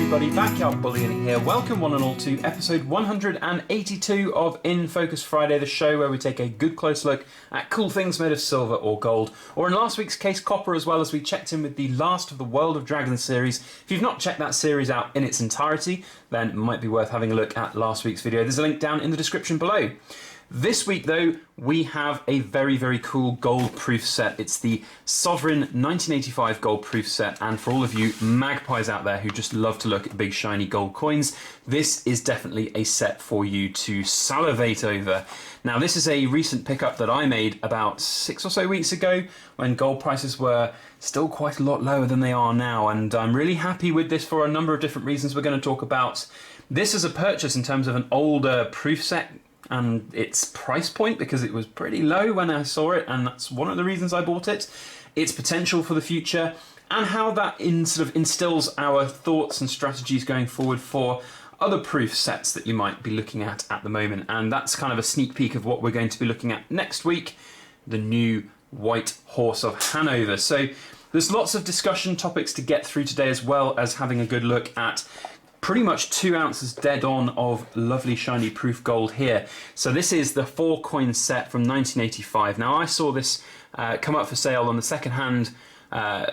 everybody, Backyard Bullion here. Welcome one and all to episode 182 of In Focus Friday, the show where we take a good close look at cool things made of silver or gold, or in last week's case copper, as well as we checked in with the last of the World of Dragons series. If you've not checked that series out in its entirety, then it might be worth having a look at last week's video. There's a link down in the description below. This week, though, we have a very, very cool gold proof set. It's the Sovereign 1985 gold proof set, and for all of you magpies out there who just love to look at big shiny gold coins, this is definitely a set for you to salivate over. Now, this is a recent pickup that I made about 6 or so weeks ago when gold prices were still quite a lot lower than they are now, and I'm really happy with this for a number of different reasons we're going to talk about. This is a purchase in terms of an older proof set and its price point, because it was pretty low when I saw it, and that's one of the reasons I bought it. Its potential for the future, and how that sort of instills our thoughts and strategies going forward for other proof sets that you might be looking at the moment. And that's kind of a sneak peek of what we're going to be looking at next week, the new White Horse of Hanover. So there's lots of discussion topics to get through today, as well as having a good look at pretty much 2 ounces dead on of lovely shiny proof gold here. So this is the 4 coin set from 1985. Now, I saw this come up for sale on the second-hand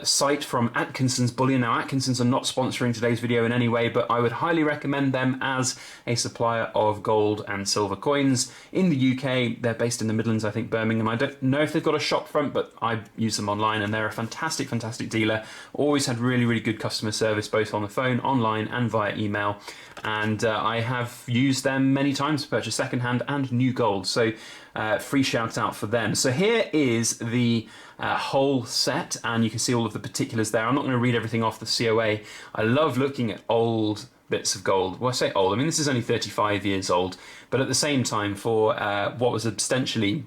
site from Atkinson's Bullion. Now, Atkinson's are not sponsoring today's video in any way, but I would highly recommend them as a supplier of gold and silver coins in the UK. They're based in the Midlands, I think Birmingham. I don't know if they've got a shop front, but I use them online, and they're a fantastic, fantastic dealer. Always had really, really good customer service, both on the phone, online, and via email. And I have used them many times to purchase second-hand and new gold. So free shout out for them. So here is the whole set, and you can see all of the particulars there. I'm not going to read everything off the COA. I love looking at old bits of gold. Well, I say old, I mean this is only 35 years old, but at the same time, for what was ostensibly,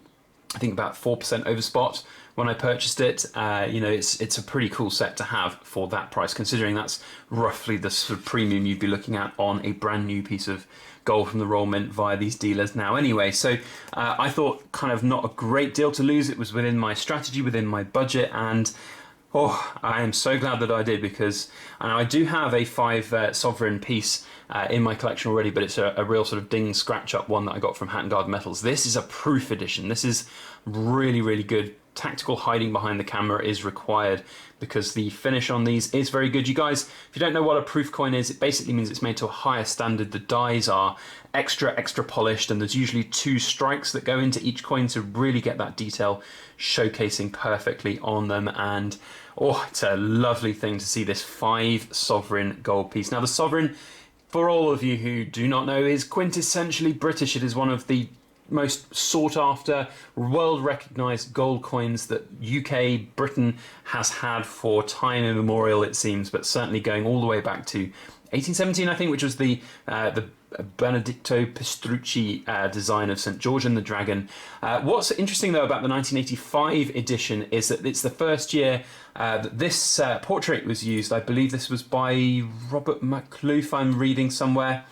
I think, about 4% over spot when I purchased it, you know, it's a pretty cool set to have for that price, considering that's roughly the sort of premium you'd be looking at on a brand new piece of gold from the Royal Mint via these dealers now anyway. So I thought kind of not a great deal to lose. It was within my strategy, within my budget, and I am so glad that I did, because I do have a 5 Sovereign piece in my collection already, but it's a real sort of ding scratch up one that I got from Hat and Guard Metals. This is a proof edition. This is really, really good. Tactical hiding behind the camera is required, because the finish on these is very good. You guys, if you don't know what a proof coin is, it basically means it's made to a higher standard. The dies are extra polished, and there's usually 2 strikes that go into each coin to really get that detail showcasing perfectly on them. And it's a lovely thing to see this 5 Sovereign gold piece. Now, the Sovereign, for all of you who do not know, is quintessentially British. It is one of the most sought after, world recognised gold coins that UK, Britain has had for time immemorial, it seems, but certainly going all the way back to 1817, I think, which was the Benedetto Pestrucci design of St George and the Dragon. What's interesting, though, about the 1985 edition is that it's the first year that this portrait was used. I believe this was by Robert Macluf, I'm reading somewhere.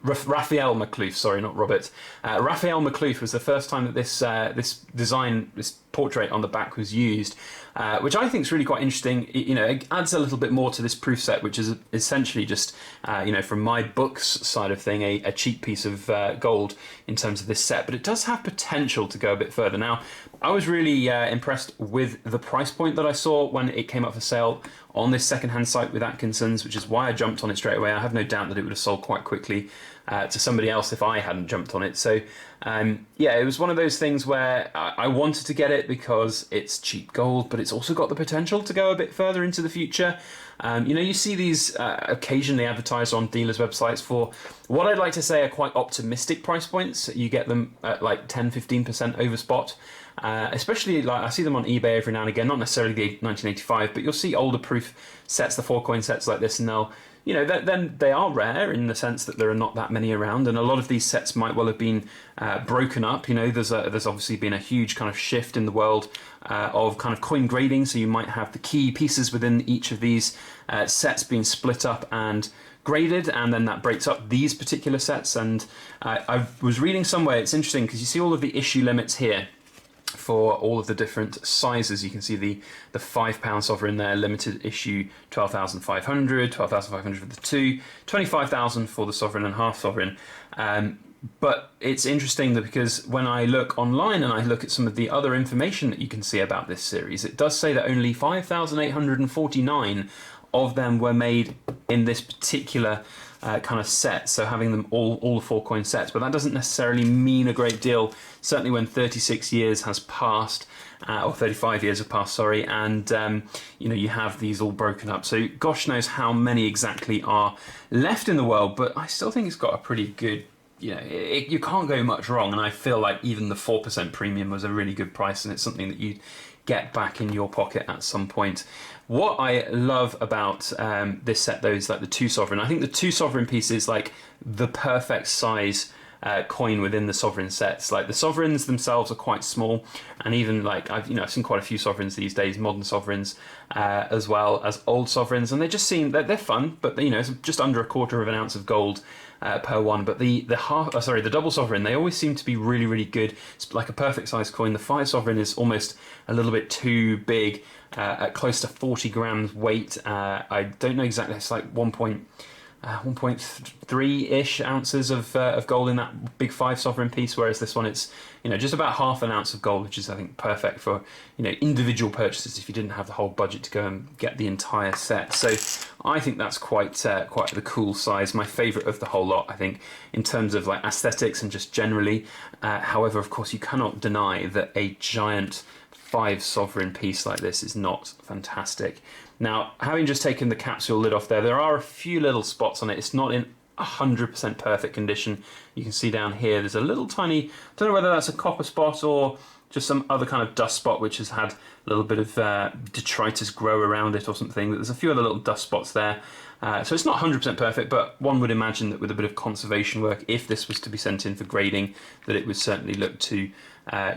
Raphael Macluf, sorry, not Robert. Raphael Macluf was the first time that this portrait on the back was used, which I think is really quite interesting. It adds a little bit more to this proof set, which is essentially just, from my books side of thing, a cheap piece of gold in terms of this set. But it does have potential to go a bit further. Now, I was really impressed with the price point that I saw when it came up for sale on this second-hand site with Atkinson's, which is why I jumped on it straight away. I have no doubt that it would have sold quite quickly to somebody else if I hadn't jumped on it. So, it was one of those things where I wanted to get it because it's cheap gold, but it's also got the potential to go a bit further into the future. You see these occasionally advertised on dealers' websites for what I'd like to say are quite optimistic price points. You get them at like 10-15% over spot. Especially, like, I see them on eBay every now and again, not necessarily the 1985, but you'll see older proof sets, the 4 coin sets like this, and they'll, then they are rare in the sense that there are not that many around, and a lot of these sets might well have been broken up. There's obviously been a huge kind of shift in the world of kind of coin grading, so you might have the key pieces within each of these sets being split up and graded, and then that breaks up these particular sets. And I was reading somewhere, it's interesting because you see all of the issue limits here. for all of the different sizes. You can see the £5 sovereign there, limited issue 12,500, 12,500 for the 2, 25,000 for the sovereign and half sovereign. But it's interesting that because when I look online and I look at some of the other information that you can see about this series, it does say that only 5,849 of them were made in this particular kind of set, so having them all the 4 coin sets. But that doesn't necessarily mean a great deal, certainly when 36 years has passed, or 35 years have passed, sorry, and you know, you have these all broken up. So gosh knows how many exactly are left in the world, but I still think it's got a pretty good, you know, you can't go much wrong, and I feel like even the 4% premium was a really good price, and it's something that you get back in your pocket at some point. What I love about this set though is like the 2 sovereign. I think the 2 sovereign piece is like the perfect size coin within the sovereign sets. Like the sovereigns themselves are quite small, and even like I've seen quite a few sovereigns these days, modern sovereigns as well as old sovereigns, and they just seem that they're fun, but you know, it's just under 1/4 ounce of gold per one. But the double sovereign, they always seem to be really, really good. It's like a perfect size coin. The 5 sovereign is almost a little bit too big, at close to 40 grams weight. I don't know exactly, it's like 1.3-ish ounces of gold in that big 5 sovereign piece, whereas this one, it's, you know, just about half an ounce of gold, which is, I think, perfect for, you know, individual purchases if you didn't have the whole budget to go and get the entire set. So I think that's quite the cool size. My favourite of the whole lot, I think, in terms of like aesthetics and just generally. However, of course, you cannot deny that a giant 5 sovereign piece like this is not fantastic. Now, having just taken the capsule lid off there are a few little spots on it. It's not in 100% perfect condition. You can see down here there's a little tiny, I don't know whether that's a copper spot or just some other kind of dust spot which has had a little bit of detritus grow around it or something. There's a few other little dust spots there. So it's not 100% perfect, but one would imagine that with a bit of conservation work, if this was to be sent in for grading, that it would certainly look to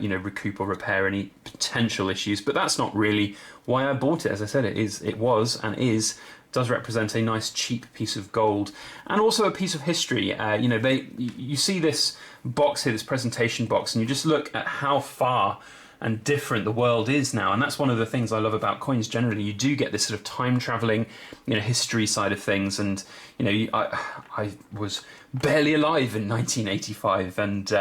you know, recoup or repair any potential issues. But that's not really why I bought it. As I said, it does represent a nice cheap piece of gold, and also a piece of history. You know, you see this box here, this presentation box, and you just look at how far and different the world is now, and that's one of the things I love about coins generally. You do get this sort of time traveling, you know, history side of things, and you know, I was barely alive in 1985, and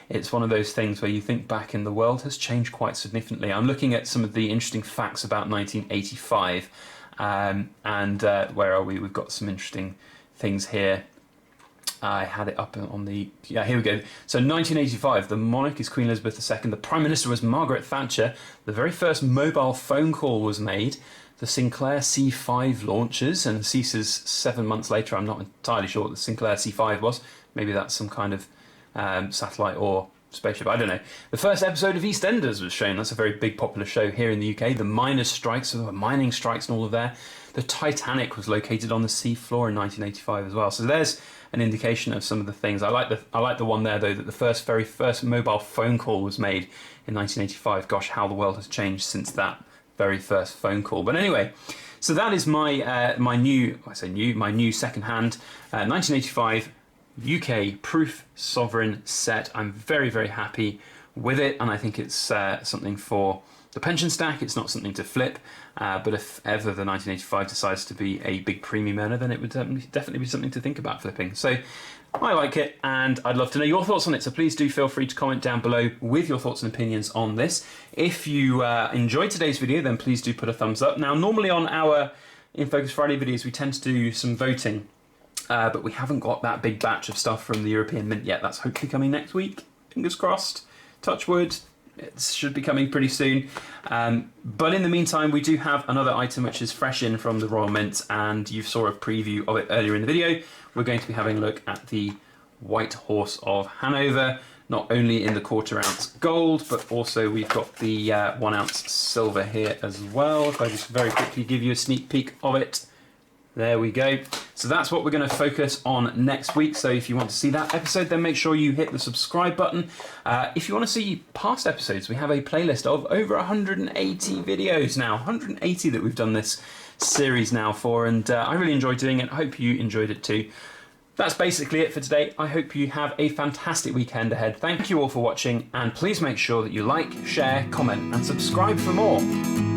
it's one of those things where you think back and the world has changed quite significantly. I'm looking at some of the interesting facts about 1985, and where are we? We've got some interesting things here. I had it up on the... Yeah, here we go. So 1985, the monarch is Queen Elizabeth II. The Prime Minister was Margaret Thatcher. The very first mobile phone call was made. The Sinclair C5 launches and ceases 7 months later. I'm not entirely sure what the Sinclair C5 was. Maybe that's some kind of satellite or spaceship. I don't know. The first episode of EastEnders was shown. That's a very big popular show here in the UK. The miners' strikes, so there were mining strikes and all of that. The Titanic was located on the sea floor in 1985 as well. So there's an indication of some of the things. I like the one there though, that the very first mobile phone call was made in 1985. Gosh, how the world has changed since that very first phone call. But anyway, so that is my my new second-hand 1985 UK proof sovereign set. I'm very, very happy with it, and I think it's something for the pension stack. It's not something to flip, but if ever the 1985 decides to be a big premium earner, then it would definitely be something to think about flipping. So I like it, and I'd love to know your thoughts on it, so please do feel free to comment down below with your thoughts and opinions on this. If you enjoyed today's video, then please do put a thumbs up. Now, normally on our In Focus Friday videos, we tend to do some voting, but we haven't got that big batch of stuff from the European Mint yet. That's hopefully coming next week. Fingers crossed. Touch wood. It should be coming pretty soon. But in the meantime, we do have another item which is fresh in from the Royal Mint, and you saw a preview of it earlier in the video. We're going to be having a look at the White Horse of Hanover, not only in the 1/4 ounce gold, but also we've got the 1 ounce silver here as well. If I just very quickly give you a sneak peek of it. There we go. So that's what we're going to focus on next week. So if you want to see that episode, then make sure you hit the subscribe button. If you want to see past episodes, we have a playlist of over 180 videos now. 180 that we've done this series now for, and I really enjoyed doing it. I hope you enjoyed it too. That's basically it for today. I hope you have a fantastic weekend ahead. Thank you all for watching, and please make sure that you like, share, comment, and subscribe for more.